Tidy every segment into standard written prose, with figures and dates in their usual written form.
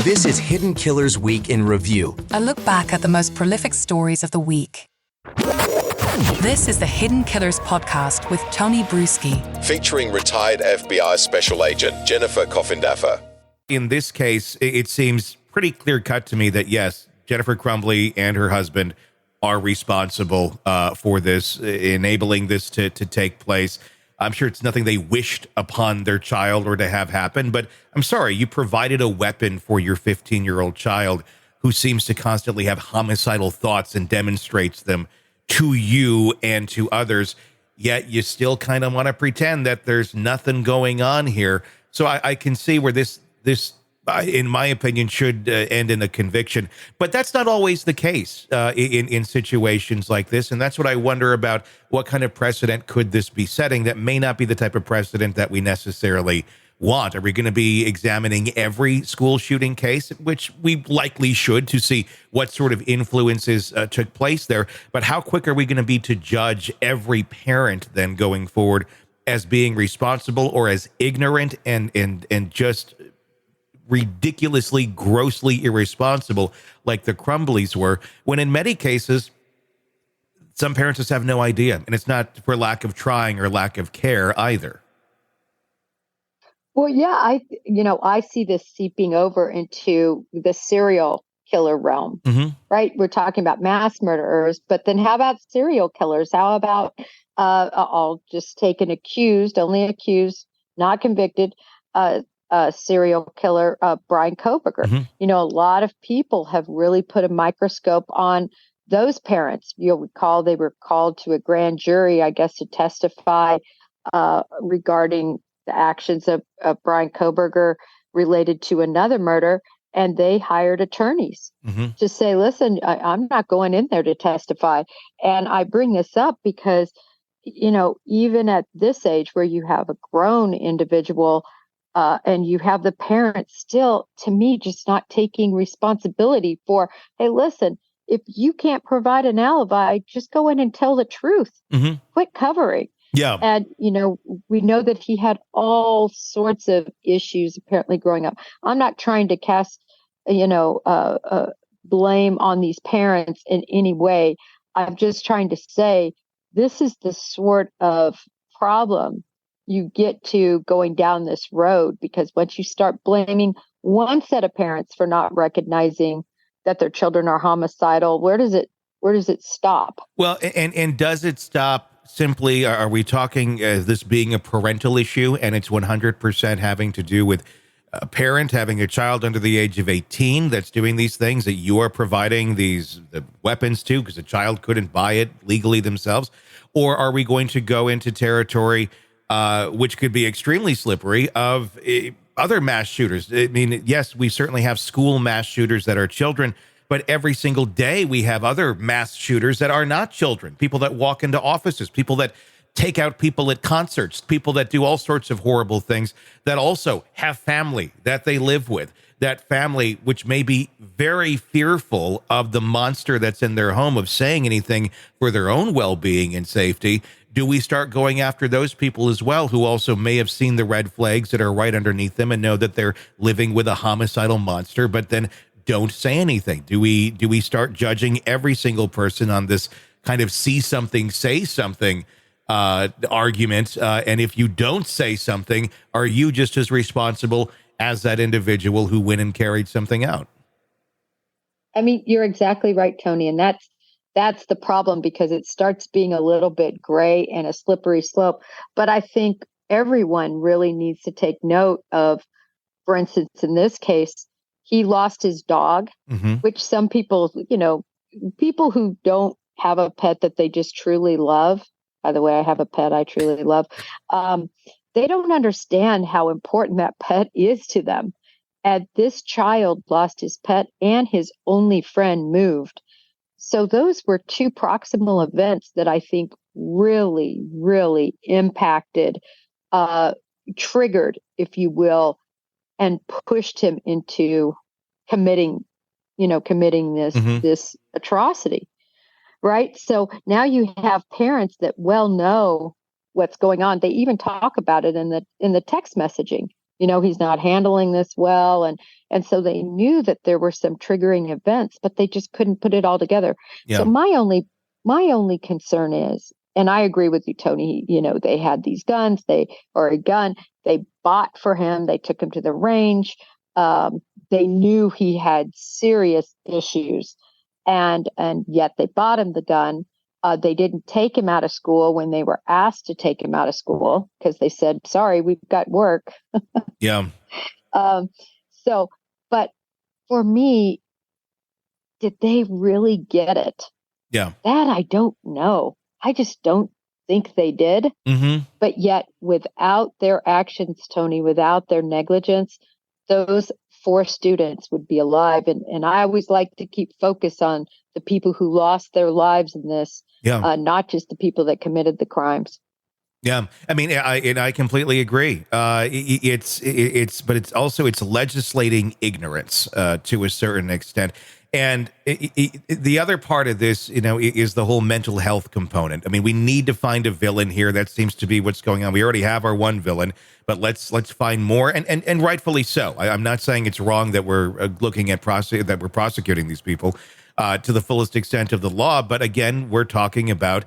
This is Hidden Killers Week in Review. A look back at the most prolific stories of the week. This is the Hidden Killers podcast with Tony Brueski. Featuring retired FBI Special Agent Jennifer Coffindaffer. In this case, it seems pretty clear-cut to me that, yes, Jennifer Crumbley and her husband are responsible for this, enabling this to take place. I'm sure it's nothing they wished upon their child or to have happen, but I'm sorry, you provided a weapon for your 15-year-old child who seems to constantly have homicidal thoughts and demonstrates them to you and to others, yet you still kind of want to pretend that there's nothing going on here. So I can see where this, in my opinion, should end in a conviction. But that's not always the case in situations like this. And that's what I wonder about. What kind of precedent could this be setting that may not be the type of precedent that we necessarily want? Are we going to be examining every school shooting case, which we likely should, to see what sort of influences took place there? But how quick are we going to be to judge every parent then going forward as being responsible or as ignorant and just ridiculously, grossly irresponsible like the Crumbleys were, when in many cases, some parents just have no idea. And it's not for lack of trying or lack of care either. Well, yeah, I see this seeping over into the serial killer realm, right? We're talking about mass murderers, but then how about serial killers? How about, I'll just take an only accused, not convicted, serial killer, Brian Koberger. A lot of people have really put a microscope on those parents. You'll recall they were called to a grand jury, I guess, to testify regarding the actions of Brian Koberger related to another murder. And they hired attorneys to say, listen, I'm not going in there to testify. And I bring this up because, even at this age where you have a grown individual and you have the parents still, to me, just not taking responsibility for, hey, listen, if you can't provide an alibi, just go in and tell the truth. Quit covering. Yeah. And, we know that he had all sorts of issues apparently growing up. I'm not trying to cast, blame on these parents in any way. I'm just trying to say this is the sort of problem you get to going down this road, because once you start blaming one set of parents for not recognizing that their children are homicidal, where does it stop? Well, and does it stop simply, are we talking this being a parental issue and it's 100% having to do with a parent having a child under the age of 18 that's doing these things that you are providing the weapons to because the child couldn't buy it legally themselves? Or are we going to go into territory which could be extremely slippery of other mass shooters? I mean, yes, we certainly have school mass shooters that are children, but every single day we have other mass shooters that are not children, people that walk into offices, people that take out people at concerts, people that do all sorts of horrible things that also have family that they live with, that family which may be very fearful of the monster that's in their home of saying anything for their own well-being and safety. Do we start going after those people as well, who also may have seen the red flags that are right underneath them and know that they're living with a homicidal monster, but then don't say anything? Do we start judging every single person on this kind of see something, say something argument? And if you don't say something, are you just as responsible as that individual who went and carried something out? I mean, you're exactly right, Tony. And that's the problem, because it starts being a little bit gray and a slippery slope. But I think everyone really needs to take note of, for instance, in this case, he lost his dog, which some people, people who don't have a pet that they just truly love. By the way, I have a pet I truly love. They don't understand how important that pet is to them. And this child lost his pet and his only friend moved. So those were two proximal events that I think really, really impacted, triggered, if you will, and pushed him into committing this atrocity. Right. So now you have parents that well know what's going on. They even talk about it in the text messaging. He's not handling this well. And, And so they knew that there were some triggering events, but they just couldn't put it all together. Yeah. So my only concern is, and I agree with you, Tony, they had these guns, or a gun, they bought for him, they took him to the range. They knew he had serious issues, and yet they bought him the gun. They didn't take him out of school when they were asked to take him out of school because they said, sorry, we've got work. Yeah. But for me, did they really get it? Yeah. That I don't know. I just don't think they did. Mm-hmm. But yet, without their actions, Tony, without their negligence, those 4 students would be alive. And I always like to keep focus on the people who lost their lives in this, not just the people that committed the crimes. Yeah, I mean, I completely agree. But it's also legislating ignorance to a certain extent. And the other part of this, is the whole mental health component. I mean, we need to find a villain here. That seems to be what's going on. We already have our one villain, but let's find more, and rightfully so. I'm not saying it's wrong that we're looking at that we're prosecuting these people to the fullest extent of the law. But again, we're talking about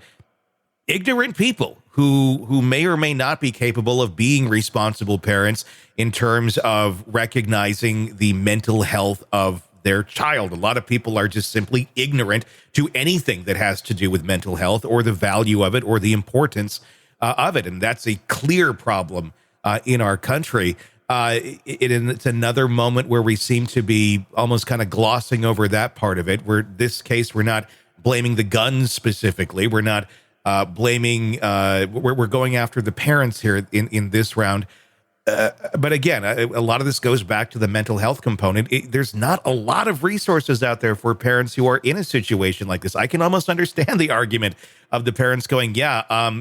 ignorant people who may or may not be capable of being responsible parents in terms of recognizing the mental health of their child. A lot of people are just simply ignorant to anything that has to do with mental health or the value of it or the importance of it. And that's a clear problem in our country. It's another moment where we seem to be almost kind of glossing over that part of it, where this case, we're not blaming the guns specifically. We're not blaming, we're going after the parents here in this round. But again, a lot of this goes back to the mental health component. There's not a lot of resources out there for parents who are in a situation like this. I can almost understand the argument of the parents going,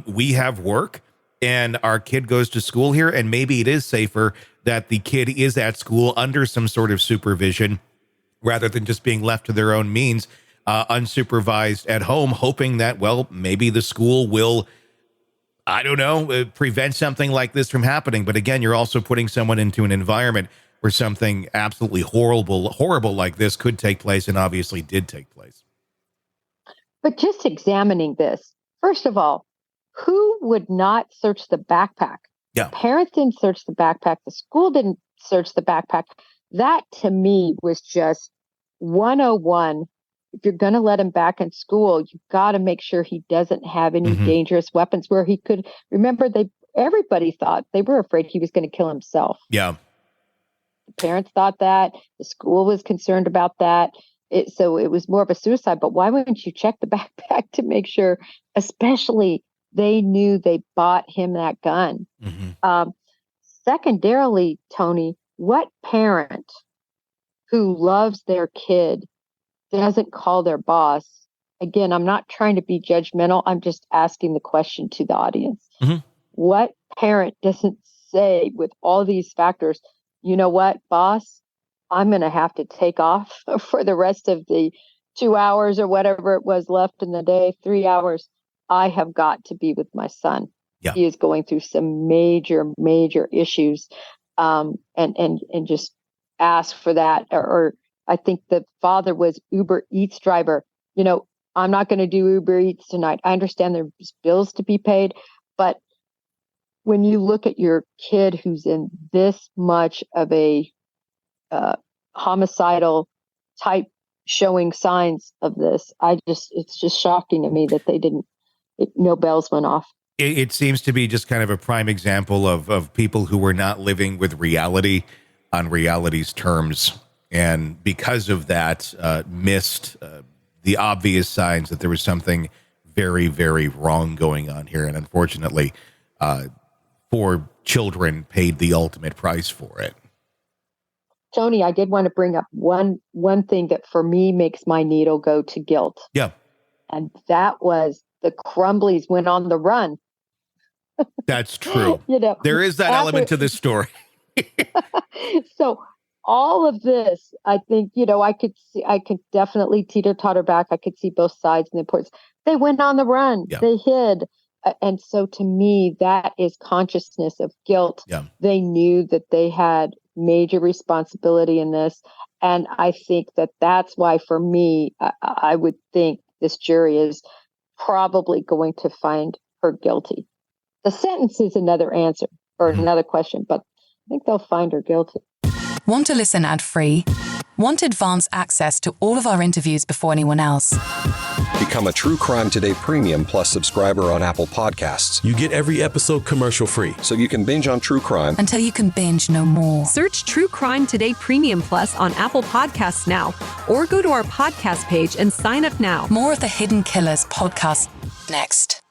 we have work and our kid goes to school here, and maybe it is safer that the kid is at school under some sort of supervision rather than just being left to their own means, unsupervised at home, hoping that, well, maybe the school will, I don't know, prevent something like this from happening. But again, you're also putting someone into an environment where something absolutely horrible like this could take place, and obviously did take place. But just examining this, first of all, who would not search the backpack? Yeah. The parents didn't search the backpack. The school didn't search the backpack. That, to me, was just 101. If you're going to let him back in school, you've got to make sure he doesn't have any dangerous weapons where he could. Remember, everybody thought, they were afraid he was going to kill himself. Yeah. The parents thought that. The school was concerned about that. So it was more of a suicide. But why wouldn't you check the backpack to make sure, especially they knew they bought him that gun? Secondarily, Tony, what parent who loves their kid doesn't call their boss? Again, I'm not trying to be judgmental. I'm just asking the question to the audience. What parent doesn't say, with all these factors, you know what, boss, I'm going to have to take off for the rest of the 2 hours or whatever it was left in the day, 3 hours. I have got to be with my son. Yeah. He is going through some major issues, and just ask for that. Or I think the father was Uber Eats driver. I'm not going to do Uber Eats tonight. I understand there's bills to be paid, but when you look at your kid who's in this much of a homicidal type showing signs of this, it's just shocking to me that they didn't, no bells went off. It seems to be just kind of a prime example of people who were not living with reality on reality's terms. And because of that, missed the obvious signs that there was something very, very wrong going on here. And unfortunately, 4 children paid the ultimate price for it. Tony, I did want to bring up one thing that for me makes my needle go to guilt. Yeah. And that was the Crumbleys went on the run. That's true. There is that element to this story. So all of this, I think, I could definitely teeter-totter back. I could see both sides and the importance. They went on the run. Yeah. They hid. And so to me, that is consciousness of guilt. Yeah. They knew that they had major responsibility in this. And I think that that's why, for me, I would think this jury is probably going to find her guilty. The sentence is another answer or another question, but I think they'll find her guilty. Want to listen ad-free? Want advance access to all of our interviews before anyone else? Become a True Crime Today Premium Plus subscriber on Apple Podcasts. You get every episode commercial-free. So you can binge on true crime until you can binge no more. Search True Crime Today Premium Plus on Apple Podcasts now, or go to our podcast page and sign up now. More of the Hidden Killers podcast next.